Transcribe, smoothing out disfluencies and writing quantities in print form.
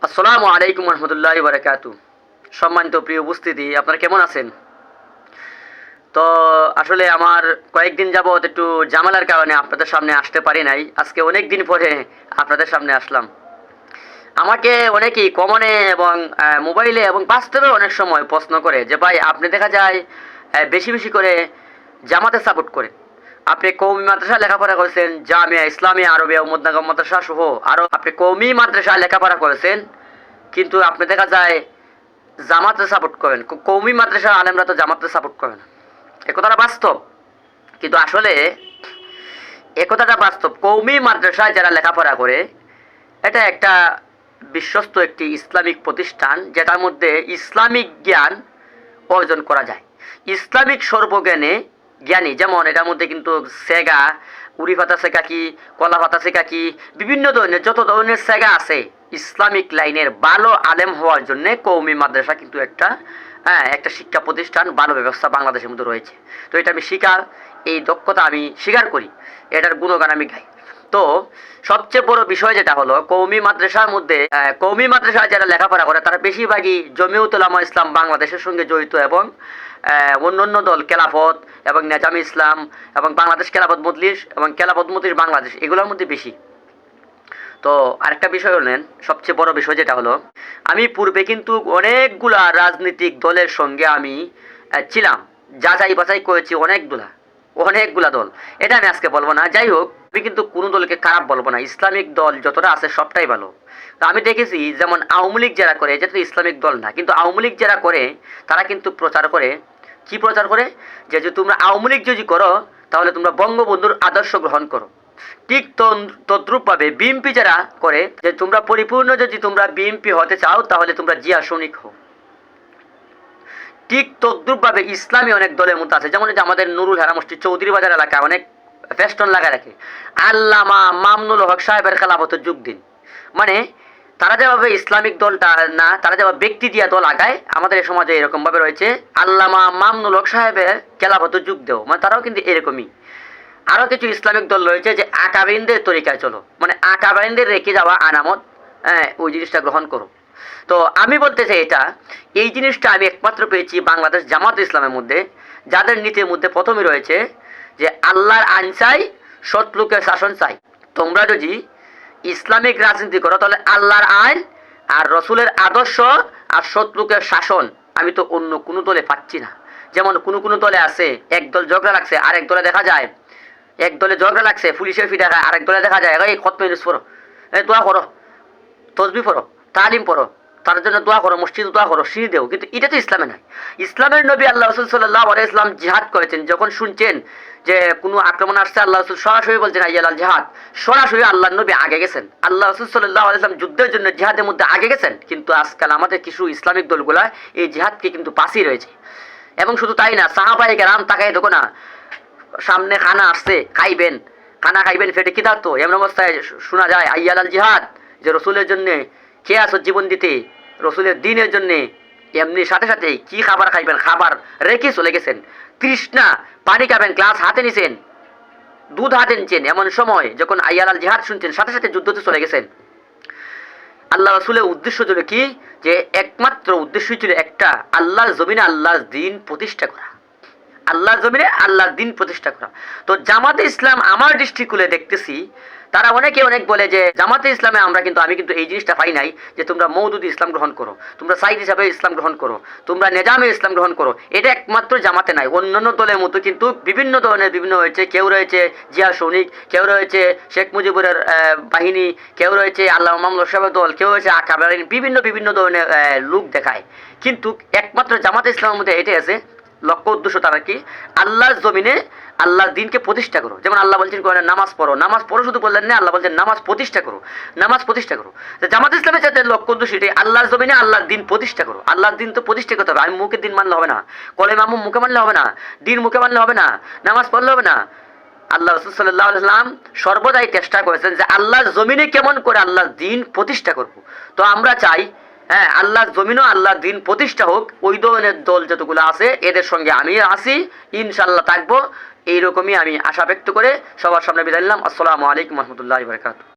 আসসালামু আলাইকুম রহমতুল্লাহি বারাকাতু। সম্মানিত প্রিয় উপস্থিতি, আপনারা কেমন আছেন? তো আসলে আমার কয়েকদিন যাবৎ একটু ঝামেলার কারণে আপনাদের সামনে আসতে পারি নাই। আজকে অনেক দিন পরে আপনাদের সামনে আসলাম। আমাকে অনেকেই কমনে এবং মোবাইলে এবং বাস্তবে অনেক সময় প্রশ্ন করে যে ভাই, আপনি দেখা যায় বেশি বেশি করে জামাতে সাপোর্ট করে। আপনি কওমি মাদ্রাসা লেখাপড়া করেছেন, জামিয়া ইসলামিয়া আরবিয়া উম্মতনগর মাদ্রাসা সহ আরও আপনি কওমি মাদ্রাসা লেখাপড়া করেছেন, কিন্তু আপনি দেখা যায় জামাতে সাপোর্ট করেন। কওমি মাদ্রাসার আলেমরা তো জামাতে সাপোর্ট করে না। এ কথাটা বাস্তব, কিন্তু আসলে এ কথাটা বাস্তব। কওমি মাদ্রাসায় যারা লেখাপড়া করে, এটা একটা বিশ্বস্ত একটি ইসলামিক প্রতিষ্ঠান, যেটার মধ্যে ইসলামিক জ্ঞান অর্জন করা যায়। ইসলামিক সর্বজ্ঞানে জ্ঞানী, যেমন এটার মধ্যে কিন্তু সেগা, উড়ি ভাতা শেখা কি, কলা ভাতা শেখা কি, বিভিন্ন ধরনের যত ধরনের সেগা আছে ইসলামিক লাইনের ভালো আলেম হওয়ার জন্য কওমি মাদ্রাসা কিন্তু একটা শিক্ষা প্রতিষ্ঠান, ভালো ব্যবস্থা বাংলাদেশের মধ্যে রয়েছে। তো এটা আমি এই দক্ষতা আমি স্বীকার করি, এটার গুণগান আমি গাই। তো সবচেয়ে বড় বিষয় যেটা হলো, কওমি মাদ্রাসার মধ্যে কওমি মাদ্রাসায় যারা লেখাপড়া করে তারা বেশিরভাগই জমিয়তুল উলামা ইসলাম বাংলাদেশের সঙ্গে জড়িত, এবং অন্যান্য দল খেলাফত এবং নেজামে ইসলাম এবং বাংলাদেশ খেলাফত মজলিস এবং খেলাফত মজলিস বাংলাদেশ, এগুলোর মধ্যে বেশি। তো আরেকটা বিষয় হলেন, সবচেয়ে বড় বিষয় যেটা হলো, আমি পূর্বে কিন্তু অনেকগুলা রাজনৈতিক দলের সঙ্গে আমি ছিলাম, যাচাই বাছাই করেছি অনেকগুলা দল। এটা আমি আজকে বলবো না। যাই হোক, আমি কিন্তু কোনো দলকে খারাপ বলবো না। ইসলামিক দল যতটা আছে সবটাই ভালো। তো আমি দেখেছি, যেমন আওয়ামী লীগ যারা করে, যেটা তো ইসলামিক দল না, কিন্তু আওয়ামী লীগ যারা করে তারা কিন্তু প্রচার করে, কি প্রচার করে, যে তোমরা আওয়ামী লীগ যদি করো তাহলে তোমরা বঙ্গবন্ধুর আদর্শ গ্রহণ করো। ঠিক তদ্রূপভাবে বিএনপি যারা করে, যে তোমরা পরিপূর্ণ যদি তোমরা বিএনপি হতে চাও তাহলে তোমরা জিয়া সৈনিক হও। ঠিক তদ্রূপভাবে ইসলামী অনেক দলের মধ্যে আছে, যেমন যে আমাদের নুরুল হেরা মসজিদ চৌধুরী বাজার এলাকায় অনেক ফেস্টন লাগা রাখে, আল্লামা মামনুল হক সাহেবের খেলাফতে যোগ দিন। মানে তারা যেভাবে ইসলামিক দলটা না, তারা যেভাবে ব্যক্তি দিয়া দল আগায়, আমাদের এই সমাজে এরকমভাবে রয়েছে আল্লামা মামনুল হক সাহেবের খেলাফতে যোগ দেও, মানে তারাও কিন্তু এরকমই। আরও কিছু ইসলামিক দল রয়েছে যে আকাবিনদের তরিকায় চলো, মানে আকাবিনদের রেখে যাওয়া আনামত, ওই জিনিসটা গ্রহণ করো। তো আমি বলতে চাই, এই জিনিসটা আমি একমাত্র পেয়েছি বাংলাদেশ জামাত ইসলামের মধ্যে, যাদের নীতির মধ্যে প্রথমে রয়েছে যে আল্লাহর আইন চাই, সৎ লোকের শাসন চাই। তোমরা যদি ইসলামিক রাজনীতি করো তাহলে আল্লাহর আইন আর রসুলের আদর্শ আর সৎ লোকের শাসন আমি তো অন্য কোনো দলে পাচ্ছি না। যেমন কোনো দলে আছে, এক দল ঝগড়া লাগছে, আরেক দলে দেখা যায়, এক দলে ঝগড়া লাগছে পুলিশের ফিটা খায়, আরেক দলে দেখা যায় এই খতম ইউজ পড়ো, দোয়া করো, তসবি পড়ো, তালিম পড়ো, তার জন্য দোয়া করো, মসজিদে দোয়া করো, সিঁড়ি দেও। কিন্তু এটা তো ইসলামে নাই। ইসলামের নবী আল্লাহ রসুল সাল্লাল্লাহু আলাইহি ওয়াসাল্লাম জিহাদ করেছেন। যখন শুনছেন যে কোনো আক্রমণ আসছে, আল্লাহ রসুল সরাসরি বলছেন আইয়াল জিহাদ, সরাসরি আল্লাহ নবী আগে গেছেন। আল্লাহ রসুল সাল্লাল্লাহু আলাইহি ওয়াসাল্লাম যুদ্ধের জন্য জিহাদের মধ্যে আগে গেছেন, কিন্তু আজকাল আমাদের কিছু ইসলামিক দলগুলা এই জিহাদকে কিন্তু পাশই রয়েছে। এবং শুধু তাই না, সাহাবায়ে কেরাম তাকাই দেখো না, সামনে খানা আসছে, খানা খাইবেন, ফেটে কি থাকতো, এমন অবস্থায় শোনা যায় আইয়াল জিহাদ, যে রসুলের জন্যে কে আসো জীবন দিতে, রসুলের দিনের জন্যে। এমনি সাথে সাথে কি খাবার খাইবেন, খাবার রেখে চলে গেছেন। তৃষ্ণা, পানি খাবেন, গ্লাস হাতে নিছেন, দুধ হাতে নিচ্ছেন, এমন সময় যখন আইয়াল জিহাদ শুনছেন সাথে সাথে যুদ্ধতে চলে গেছেন। আল্লাহ রসুলের উদ্দেশ্য ছিল কি, যে একমাত্র উদ্দেশ্য ছিল একটা, আল্লাহর জমিনে আল্লাহর দিন প্রতিষ্ঠা করা, আল্লাহর জমিনে আল্লাহর দিন প্রতিষ্ঠা করা। তো জামাতে ইসলাম আমার দৃষ্টিকোণে দেখতেছি, তারা অনেক বলে যে জামাতে ইসলামে আমি কিন্তু এই জিনিসটা পাই নাই, যে তোমরা মওদুদি ইসলাম গ্রহণ করো, তোমরা সাইদ হিসাবে ইসলাম গ্রহণ করো, তোমরা নেজামে ইসলাম গ্রহণ করো। এটা একমাত্র জামাতে নাই। অন্যান্য দলের মতো কিন্তু বিভিন্ন ধরনের বিভিন্ন হয়েছে, কেউ রয়েছে জিয়া সৈনিক, কেউ রয়েছে শেখ মুজিবুরের বাহিনী, কেউ রয়েছে আল্লাহ মামলা সাহেবের দল, কেউ রয়েছে আকাবারিন, বিভিন্ন ধরনের লোক দেখায়। কিন্তু একমাত্র জামাতে ইসলামের মধ্যে এটাই আছে, লক্ষ্য উদ্দেশ্য তারা কি, আল্লাহর জমিনে আল্লাহর দিনকে প্রতিষ্ঠা করো। যেমন আল্লাহ বলছেন নামাজ পড়ো শুধু বললেন না, আল্লাহ বলছেন নামাজ প্রতিষ্ঠা করো। জামাত ইসলামের যাতে লক্ষ্য উদ্দেশ্য এটাই, আল্লাহর জমিনে আল্লাহর দিন প্রতিষ্ঠা করো। আল্লাহর দিন তো প্রতিষ্ঠা করতে হবে। আমি মুখে দিন মানলে হবে না, কলেমা মুখে মানলে হবে না, দিন মুখে মানলে হবে না, নামাজ পড়লে হবে না। আল্লাহ রাসূল সাল্লাল্লাহু আলাইহি ওয়াসাল্লাম সর্বদাই চেষ্টা করেছেন যে আল্লাহর জমিনে কেমন করে আল্লাহর দিন প্রতিষ্ঠা করব। তো আমরা চাই, আল্লাহর জমিনও আল্লাহর দিন প্রতিষ্ঠা হোক। ওই ধরনের দল যতগুলো আছে এদের সঙ্গে আমি আছি, ইনশাল্লাহ থাকবো। এইরকমই আমি আশা ব্যক্ত করে সবার সামনে বিদায় নিলাম। আসসালামু আলাইকুম রহমতুল্লাহি ওয়া বারাকাতুহু।